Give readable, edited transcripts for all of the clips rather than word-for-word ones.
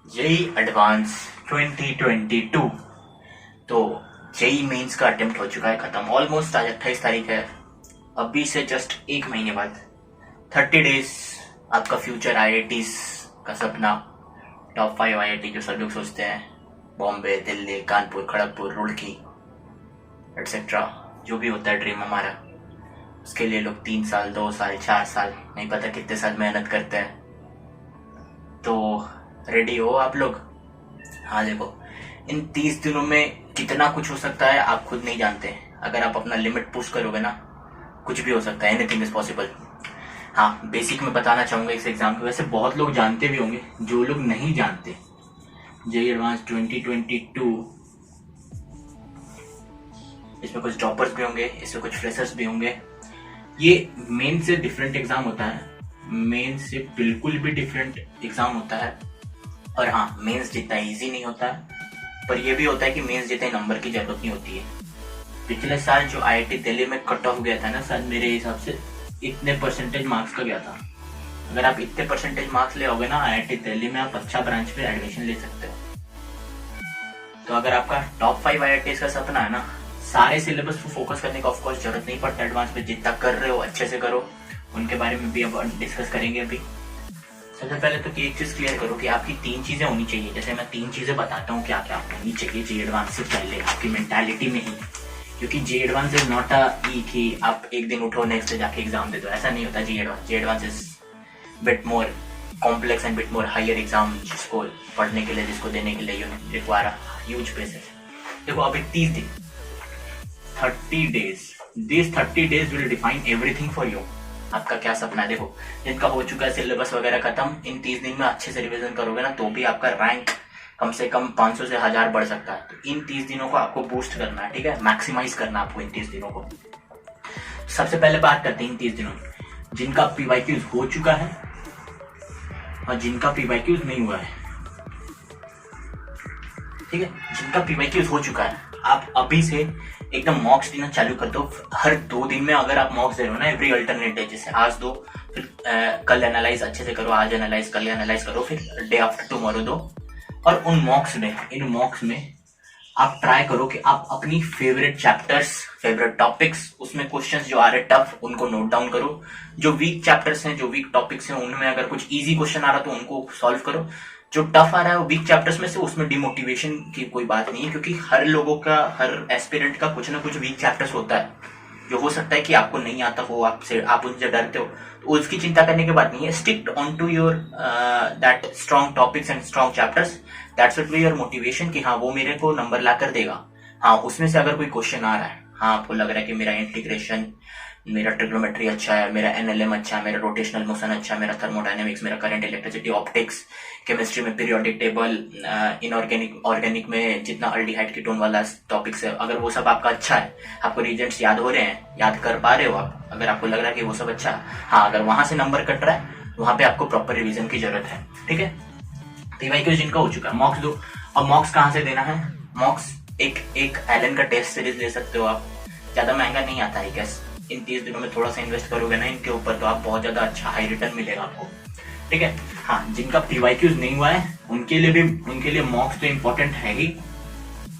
JEE advance 2022। तो JEE mains का attempt हो चुका है खत्म। ऑलमोस्ट आज 28 तारीख है। अभी से जस्ट एक महीने बाद 30 डेज आपका फ्यूचर आईआईटीज का सपना, टॉप 5 आईआईटी जो सब लोग सोचते हैं, बॉम्बे, दिल्ली, कानपुर, खड़गपुर, रुड़की एटसेट्रा, जो भी होता है ड्रीम हमारा, उसके लिए लोग 3 साल, 2 साल, 4 साल, नहीं पता कितने साल मेहनत करते हैं। तो रेडी हो आप लोग? हाँ देखो, इन 30 दिनों में कितना कुछ हो सकता है आप खुद नहीं जानते। अगर आप अपना लिमिट पुश करोगे ना, कुछ भी हो सकता है। Anything is possible. हाँ, बेसिक में बताना चाहूंगा इस एग्जाम के। वैसे बहुत लोग जानते भी होंगे, जो लोग नहीं जानते, जेई एडवांस 2022, इसमें कुछ ड्रॉपर्स भी होंगे, इसमें कुछ फ्रेशर्स भी होंगे। ये मेन से डिफरेंट एग्जाम होता है, मेन से बिल्कुल भी डिफरेंट एग्जाम होता है। और हाँ, मेंस जितना इजी नहीं होता है, पर यह भी होता है कि मेंस जितने नंबर की जरूरत नहीं होती है। पिछले साल जो आईआईटी दिल्ली में कट ऑफ गया था ना, शायद मेरे हिसाब से इतने परसेंटेज मार्क्स का गया था। अगर आप इतने परसेंटेज मार्क्स ले आओगे ना आईआईटी दिल्ली में, आप अच्छा ब्रांच पे एडमिशन ले सकते हो। तो अगर आपका टॉप 5 आईआईटी का सपना है ना, सारे सिलेबस पे फोकस करने का ऑफकोर्स जरूरत नहीं पड़ता। एडवांस पे जितना कर रहे हो अच्छे से करो, उनके बारे में भी अब डिस्कस करेंगे। अभी सबसे पहले तो एक चीज क्लियर करो कि आपकी 3 चीजें होनी चाहिए। जैसे मैं 3 चीजें बताता हूँ क्या क्या होनी चाहिए जेई एडवांस से पहले आपकी मेंटालिटी में ही। क्योंकि JEE advance is not a कि आप एक दिन उठो नेक्स्ट डे जाके एग्जाम दे दो, ऐसा नहीं होता। JEE advance is bit more complex and bit more higher exam, जिसको पढ़ने के लिए, जिसको देने के लिए यू रिक्वायर ह्यूज प्रेशर। देखो अभी 30 दिन, 30 days, this 30 days will define everything for you. आपका क्या सपना है? देखो, जिनका हो चुका है सिलेबस वगैरह खत्म, इन 30 दिन में अच्छे से रिवीजन करोगे ना, तो भी आपका रैंक कम से कम 500 से 1000 बढ़ सकता है। तो इन 30 दिनों को आपको बूस्ट करना है, ठीक है, मैक्सिमाइज करना है आपको इन 30 दिनों को। सबसे पहले बात करते हैं इन 30 दिनों में जिनका पीवाईक्यूज हो चुका है और जिनका पीवाईक्यूज नहीं हुआ है। ठीक है, जिनका पीवाईक्यूज हो चुका है, आप अभी से एकदम मॉक्स देना चालू कर दो। हर 2 दिन में अगर आप मॉक्स दे रहे हो ना, एवरी अल्टरनेट डे, जैसे आज दो, फिर कल एनालाइज अच्छे से करो, आज एनालाइज, कल एनालाइज करो, फिर डे आफ्टर टुमारो दो। और उन मॉक्स में, इन मॉक्स में आप ट्राई करो कि आप अपनी फेवरेट चैप्टर्स, फेवरेट टॉपिक्स, उसमें क्वेश्चंस जो आ रहे टफ, उनको नोट डाउन करो। जो वीक चैप्टर्स हैं, जो वीक टॉपिक्स हैं, उनमें अगर कुछ इजी क्वेश्चन आ रहा तो उनको सॉल्व करो। जो टफ आ रहा है वो वीक चैप्टर्स में से, उसमें डिमोटिवेशन की कोई बात नहीं है, क्योंकि हर लोगों का, हर एस्पिरेंट का कुछ ना कुछ वीक चैप्टर्स होता है, जो हो सकता है कि आपको नहीं आता हो, आपसे आप उनसे डरते हो, तो उसकी चिंता करने की बात नहीं है। Stick on to your that strong topics and strong chapters, that's will be your motivation कि हाँ वो मेरे को नंबर ला कर देगा। हाँ, उसमें से अगर कोई क्वेश्चन आ रहा है, हाँ आपको लग रहा है कि मेरा इंटीग्रेशन, मेरा ट्रिग्नोमेट्री अच्छा है, मेरा एनएलएम अच्छा है, मेरा रोटेशनल मोशन अच्छा है, मेरा थर्मोडायनेमिक्स, मेरा करंट, इलेक्ट्रिसिटी, ऑप्टिक्स, केमिस्ट्री में पीरियोडिक टेबल, इनऑर्गेनिक, ऑर्गेनिक में जितना अल्डिहाइड कीटोन वाला टॉपिक्स है, अगर वो सब आपका अच्छा है, आपको रीजेंट्स याद हो रहे हैं, याद कर पा रहे हो आप, अगर आपको लग रहा है कि वो सब अच्छा है, हाँ अगर वहां से नंबर कट रहा है, वहां पे आपको प्रॉपर रिविजन की जरूरत है। ठीक है, पीवाईक्यू जिनका हो चुका है, मॉक्स दो। अब मॉक्स कहाँ से देना है? मॉक्स एक एलन का टेस्ट सीरीज ले सकते हो आप, ज्यादा महंगा नहीं आता है। कैस इन 30 दिनों में थोड़ा सा इन्वेस्ट करोगे ना इनके ऊपर, तो आप बहुत ज्यादा अच्छा हाई रिटर्न मिलेगा आपको। ठीक है, हाँ जिनका पीवाईक्यूज नहीं हुआ है उनके लिए मॉक्स तो इम्पोर्टेंट है ही,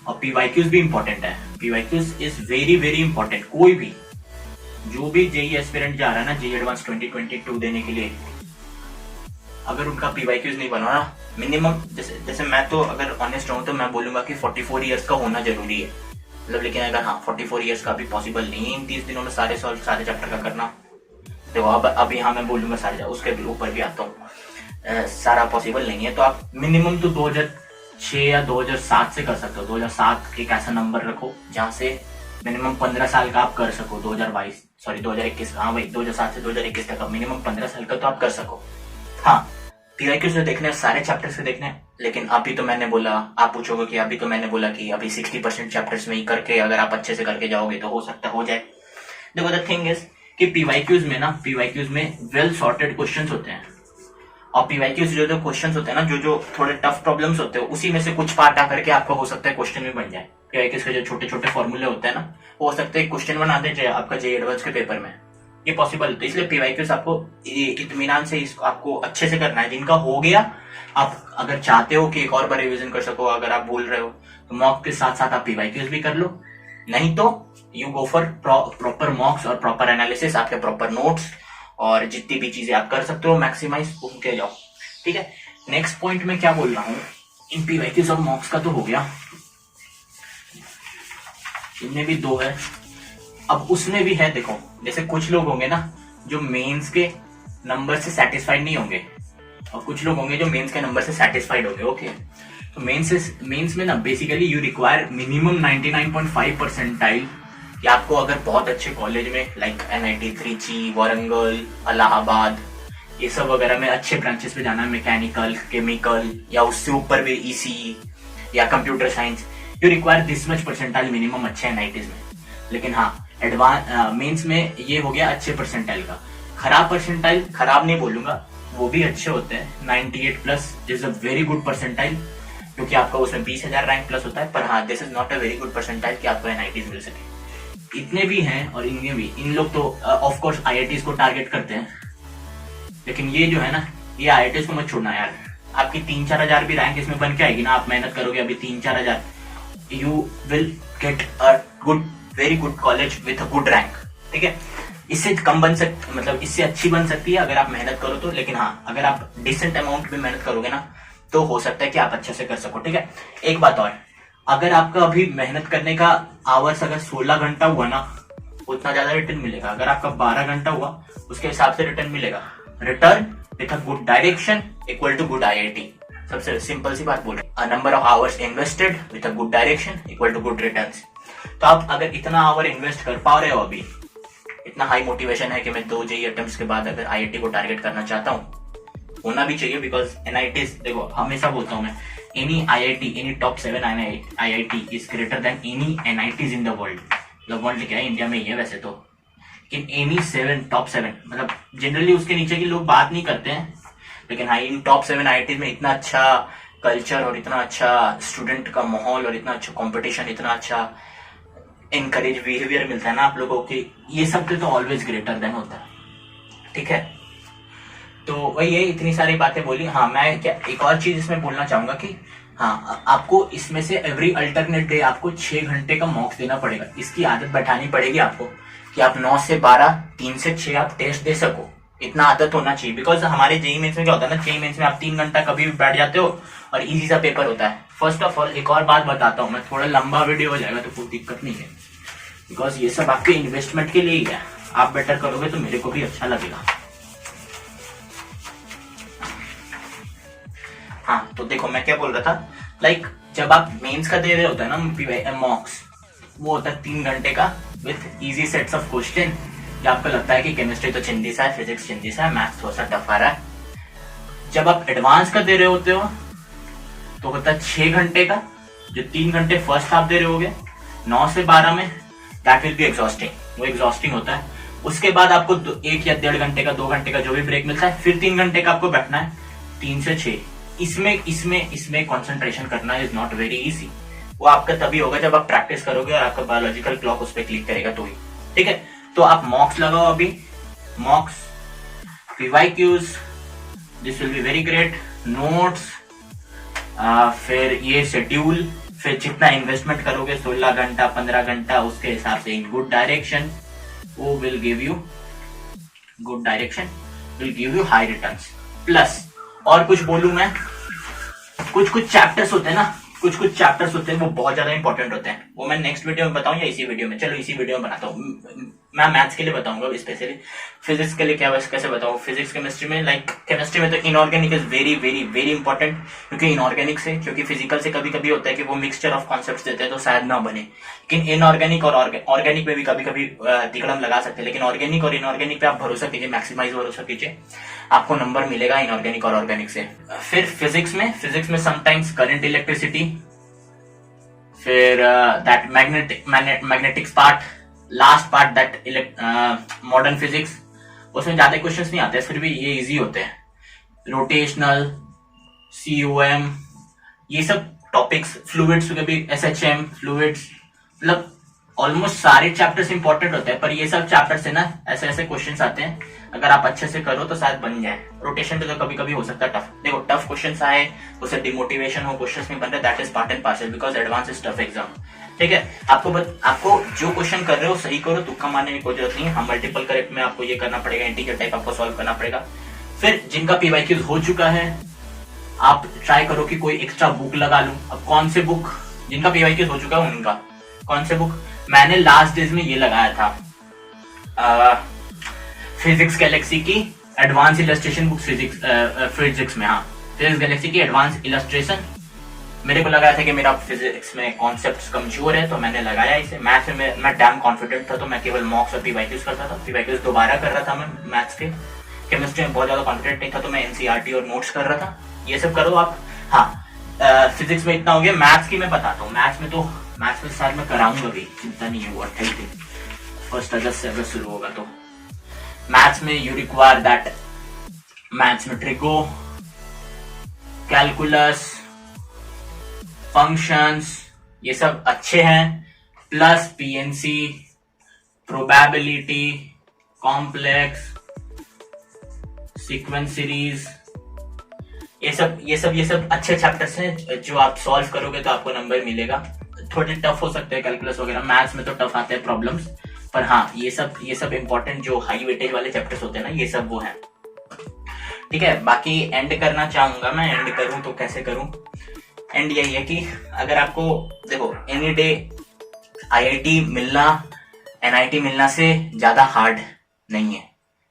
और पीवाईक्यूज भी इम्पोर्टेंट है। PYQs is very very important. कोई भी, जो भी जेई एस्पिरेंट जा रहा है ना जेई एडवांस 2022 देने के लिए, अगर उनका पीवाईक्यूज नहीं बना ना, मिनिमम, जैसे मैं तो अगर ऑनेस्ट रहूं तो मैं बोलूंगा कि 44 ईयर्स का होना जरूरी है, मतलब। लेकिन अगर हाँ 44 ईयर्स का भी पॉसिबल नहीं है इन 30 दिनों में सारे चैप्टर का करना, देखो अब यहाँ मैं बोलूंगा सारे, उसके ऊपर भी आता हूँ, सारा पॉसिबल नहीं है। तो आप मिनिमम तो 2006 या 2007 से कर सकते हो। 2007 एक ऐसा नंबर रखो जहाँ से मिनिमम 15 साल का आप कर सको। 2021, हाँ भाई 2007 से 2021 तक मिनिमम 15 साल का तो आप कर सको। हाँ, पीवाईक्यू से देखने सारे चैप्टर से देखने, लेकिन अभी तो मैंने बोला, आप पूछोगे कि अभी तो मैंने बोला कि अभी 60% चैप्टर्स में ही करके अगर आप अच्छे से करके जाओगे तो हो सकता हो जाए। देखो द थिंग इज कि पीवाईक्यूज में वेल सॉर्टेड क्वेश्चंस होते हैं, और पीवाईक्यूज जो क्वेश्चंस होते हैं ना, जो थोड़े टफ प्रॉब्लम्स होते हैं, उसी में से कुछ पार्ट आकर के आपका हो सकता है क्वेश्चन भी बन जाए। पीवाईक्यूज के जो छोटे छोटे फॉर्मूले होते हैं ना, हो सकता है क्वेश्चन बना दे आपका जेई एडवांस के पेपर में, ये पॉसिबल। तो इसलिए पीवाईक्यूज आपको इत्मीनान से इसको आपको अच्छे से करना है। जिनका हो गया आप अगर चाहते हो कि एक और बार रिवीजन कर सको, अगर आप भूल रहे हो तो मॉक के साथ साथ आप पीवाईक्यूज भी कर लो, नहीं तो यू गो फॉर प्रॉपर मॉक्स और प्रॉपर एनालिसिस, आपके प्रॉपर नोट्स और जितनी भी चीजें आप कर सकते हो मैक्सिमाइज उनके जाओ। ठीक है, नेक्स्ट पॉइंट में क्या बोल रहा हूं, इन पीवाईक्यूज और मॉक्स का तो हो गया, इनमें भी 2 है। अब उसमें भी है, देखो जैसे कुछ लोग होंगे ना जो मेंस के नंबर से सेटिस्फाइड नहीं होंगे और कुछ लोग होंगे जो मेंस के नंबर से सेटिस्फाइड होंगे। ओके, तो मेंस में ना basically you require minimum 99.5 percentile कि आपको अगर बहुत अच्छे कॉलेज में लाइक NIT, त्रिची, वारंगल, इलाहाबाद ये सब वगैरह में अच्छे ब्रांचेस पे जाना है, मैकेनिकल, केमिकल या उससे ऊपर भी ECE या computer science, you require this much percentile minimum अच्छे NITs में। लेकिन हाँ, मेंस में ये हो गया अच्छे परसेंटाइल का। खराब परसेंटाइल, खराब नहीं बोलूंगा, वो भी अच्छे होते हैं, 98 plus is a very good percentile, क्योंकि आपका उसमें 20,000 रैंक प्लस होता है। पर हाँ, this is not a very good percentile कि आपको NITs मिल सके। इतने भी हैं और इनमें भी इन लोग तो ऑफ कोर्स IITs को टारगेट करते हैं, लेकिन ये जो है ना, ये IITs को मत छोड़ना यार। आपकी 3-4 हजार भी रैंक इसमें बन के आएगी ना, आप मेहनत करोगे अभी 3-4 हजार, you will get a good, very good college with a good rank. ठीक है, इससे कम बन सकती, मतलब इससे अच्छी बन सकती है अगर आप मेहनत करो तो, लेकिन हाँ अगर आप डिसेंट अमाउंट में मेहनत करोगे ना तो हो सकता है कि आप अच्छे से कर सको। ठीक है, एक बात और, अगर आपका अभी मेहनत करने का आवर्स अगर 16 घंटा हुआ ना, उतना ज्यादा रिटर्न मिलेगा। अगर आपका 12 घंटा हुआ उसके हिसाब से रिटर्न मिलेगा। Return with a good direction equal to good IIT, सबसे सिंपल सी बात बोल रहे हैं। Number of hours invested with a good direction equal to good returns. तो आप अगर इतना आवर इन्वेस्ट कर पा रहे हो, अभी इतना हाई मोटिवेशन है कि मैं 2 JEE अटेम्प्ट्स के बाद अगर IIT को टारगेट करना चाहता हूँ, होना भी चाहिए, बिकॉज NITs, देखो हमेशा बोलता हूँ मैं, any IIT, any top 7 IIT is greater than any NITs in the world. मतलब वर्ल्ड क्या है, इंडिया में ही है वैसे तो, लेकिन एनी 7 टॉप 7, मतलब जनरली उसके नीचे के लोग बात नहीं करते हैं, लेकिन हाँ इन टॉप 7 IITs में इतना अच्छा कल्चर और इतना अच्छा स्टूडेंट का माहौल और इतना अच्छा कॉम्पिटिशन, इतना अच्छा इनकरेज बिहेवियर मिलता है ना आप लोगों की, ये सब तो ऑलवेज ग्रेटर देन होता है। ठीक है, तो वही है, इतनी सारी बातें बोली। हाँ, मैं क्या एक और चीज इसमें बोलना चाहूंगा कि हाँ, आपको इसमें से एवरी अल्टरनेट डे आपको 6 घंटे का मॉक्स देना पड़ेगा। इसकी आदत बैठानी पड़ेगी आपको कि आप 9 से 12, 3 से 6 आप टेस्ट दे सको, इतना आदत होना चाहिए। बिकॉज हमारे JEE मेंस में क्या होता है ना, JEE मेंस में आप 3 घंटा कभी भी बैठ जाते हो और इजी सा पेपर होता है। फर्स्ट ऑफ ऑल एक और बात बताता हूँ मैं, थोड़ा लंबा वीडियो हो जाएगा तो कोई दिक्कत नहीं है, बिकॉज ये सब आपके इन्वेस्टमेंट के लिए ही है। आप बेटर करोगे तो मेरे को भी अच्छा लगेगा। हाँ, तो देखो मैं क्या बोल रहा था, लाइक जब आप मेंस का दे रहे होते हैं ना मॉक्स, वो होता है 3 घंटे का with easy sets of question. या आपको लगता है कि केमिस्ट्री तो चिंदी सा है, फिजिक्स चिंदी सा है, मैथ्स थोड़ा सा टफ आ रहा है। जब आप एडवांस का दे रहे होते हो तो होता है 6 घंटे का, जो 3 घंटे फर्स्ट हाफ दे रहे होगे 9 से 12 में, दैट विल बी एग्जॉस्टिंग, वो एग्जॉस्टिंग होता है। उसके बाद आपको 1 या 1.5 घंटे का, 2 घंटे का जो भी ब्रेक मिलता है, फिर 3 घंटे का आपको बैठना है 3 से 6। इसमें कंसंट्रेशन करना इज नॉट वेरी इजी। वो आपका तभी होगा जब आप प्रैक्टिस करोगे और आपका बायोलॉजिकल क्लॉक उस पर क्लिक करेगा तो ही। ठीक है, तो आप मॉक्स लगाओ अभी, मॉक्स, PYQs, this will be very great, notes, फिर ये शेड्यूल, फिर जितना इन्वेस्टमेंट करोगे 16 घंटा 15 घंटा, उसके हिसाब से गुड डायरेक्शन, वो will give you good direction, will give you high returns. Plus और कुछ बोलूं मैं, कुछ चैप्टर्स होते हैं ना, कुछ चैप्टर्स होते हैं वो बहुत ज्यादा इंपॉर्टेंट होते हैं। वो मैं नेक्स्ट वीडियो में बताऊं या इसी वीडियो में? चलो इसी वीडियो में बनाता हूँ। मैं मैथ्स के लिए बताऊंगा स्पेशली, फिजिक्स के लिए क्या कैसे बताऊं। फिजिक्स केमिस्ट्री में, लाइक केमिस्ट्री में तो inorganic is very very very important, क्योंकि इनऑर्गेनिक से, क्योंकि फिजिकल से कभी कभी होता है कि वो मिक्सचर ऑफ कॉन्सेप्ट देते हैं तो शायद ना बने, लेकिन इनऑर्गेनिक और ऑर्गेनिक में भी कभी कभी तिकड़म लगा सकते हैं। लेकिन ऑर्गेनिक और इनऑर्गेनिक पे आप भरोसा कीजिए, मैक्सिमाइज भरोसा कीजिए, आपको नंबर मिलेगा इनऑर्गेनिक और ऑर्गेनिक से। फिर फिजिक्स में समटाइम्स करंट इलेक्ट्रिसिटी, फिर that magnetics part, last part that modern physics, उसमें ज्यादा क्वेश्चंस नहीं आते, फिर भी ये इजी होते हैं। रोटेशनल, COM, ये सब टॉपिक्स, फ्लूइड्स के भी SHM फ्लूइड्स, मतलब ऑलमोस्ट सारे चैप्टर्स इंपॉर्टेंट होते हैं, पर ये सब चैप्टर्स है ना, ऐसे ऐसे क्वेश्चंस आते हैं, अगर आप अच्छे से करो तो शायद बन जाए। रोटेशन तो कभी कभी हो सकता है टफ। देखो टफ क्वेश्चंस आए, उससे डिमोटिवेशन हो, क्वेश्चंस नहीं बन रहे, that is part and parcel, because advance is tough exam. ठीक है, आपको जो क्वेश्चन कर रहे हो सही करो, तुक्का मारने की कोई जरूरत नहीं है। हम मल्टीपल करेक्ट में आपको ये करना पड़ेगा, इंटीजर टाइप आपको सॉल्व करना पड़ेगा। फिर जिनका पीवाईक्यूज हो चुका है, आप ट्राई करो कि कोई एक्स्ट्रा बुक लगा लूं। अब कौन से बुक, जिनका पीवाईक्यूज हो चुका है उनका कौन से बुक, मैंने लास्ट डेज में ये लगाया था, फिजिक्स गैलेक्सी की एडवांस इलस्ट्रेशन बुक, फिजिक्स में, हाँ फिजिक्स गैलेक्सी की एडवांस इलस्ट्रेशन। मेरे को लगा था कि मेरा फिजिक्स में कॉन्सेप्ट्स कमजोर है, तो मैंने लगाया इसे। मैथ्स में मैं डैम कॉन्फिडेंट था, तो मैं केवल मॉक्स और पीवाईक्यूज करता था। पीवाईक्यूज दोबारा कर रहा था मैं मैथ्स के। केमिस्ट्री में बहुत ज्यादा कॉन्फिडेंट नहीं था, तो मैं एनसीईआरटी और नोट्स कर रहा था। ये सब करो आप। हाँ, फिजिक्स में इतना हो गया। मैथ्स की मैं बताता हूँ। मैथ्स में शायद मैं कराऊंगा भी, चिंता नहीं है, वो 1 अगस्त से अगर शुरू होगा तो। मैथ्स में यू रिक्वायर दैट, मैथ्स में ट्रिगो, कैलकुलस, फंक्शंस, ये सब अच्छे हैं, plus PNC, probability, complex, sequence series, ये सब अच्छे चैप्टर्स हैं जो आप सॉल्व करोगे तो आपको नंबर मिलेगा। थोड़े टफ हो सकते हैं कैलकुलस वगैरह, मैथ्स में तो टफ आते हैं प्रॉब्लम्स, पर हाँ ये सब इंपॉर्टेंट जो हाई वेटेज वाले चैप्टर्स होते हैं ना, ये सब वो हैं। ठीक है, बाकी एंड करना चाहूंगा मैं। एंड करूं तो कैसे करूं? एंड यही है कि अगर आपको, देखो एनी डे आईआईटी मिलना एनआईटी मिलना से ज्यादा हार्ड नहीं है।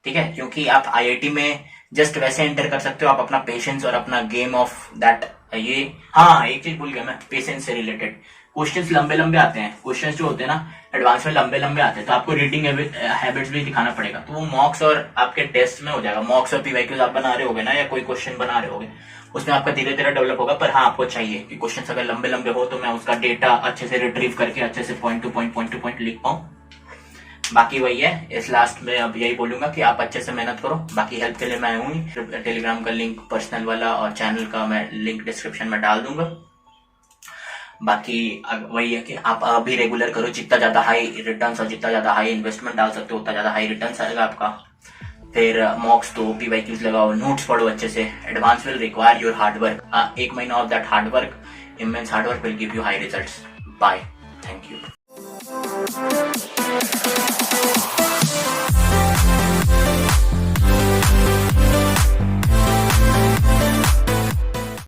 ठीक है, क्योंकि आप आईआईटी में जस्ट वैसे एंटर कर सकते हो, आप अपना पेशेंस और अपना गेम ऑफ दैट, ये हाँ एक चीज भूल गया मैं, पेशेंस से रिलेटेड क्वेश्चंस लंबे लंबे आते हैं। क्वेश्चंस जो होते हैं ना एडवांस में लंबे लंबे आते हैं, तो आपको रीडिंग हैबिट्स भी दिखाना पड़ेगा। तो वो मॉक्स और आपके टेस्ट में हो जाएगा। मॉक्स और पीवाईक्यूज आप बना रहे होगे ना, या कोई क्वेश्चन बना रहे होगे, उसमें आपका धीरे धीरे डेवलप होगा। पर हाँ आपको चाहिए कि क्वेश्चन अगर लंबे लंबे हो तो मैं उसका डेटा अच्छे से रिट्रीव करके अच्छे से पॉइंट टू पॉइंट लिख पाऊं। बाकी वही है, इस लास्ट में अब यही बोलूंगा कि आप अच्छे से मेहनत करो। बाकी हेल्प के लिए मैं हूँ। टेलीग्राम का लिंक पर्सनल वाला और चैनल का मैं लिंक डिस्क्रिप्शन में डाल दूंगा। बाकी वही है कि आप अभी रेगुलर करो। जितना ज्यादा हाई रिटर्न्स और जितना ज्यादा हाई इन्वेस्टमेंट डाल सकते हो उतना ज्यादा हाई रिटर्न्स आएगा आपका। फिर मॉक्स तो पीवाईक्यूज लगाओ, नोट्स पढ़ो अच्छे से। Advance will require your hard work. 1 महीना of that hard work, immense hard work will give you high results. Bye, thank you.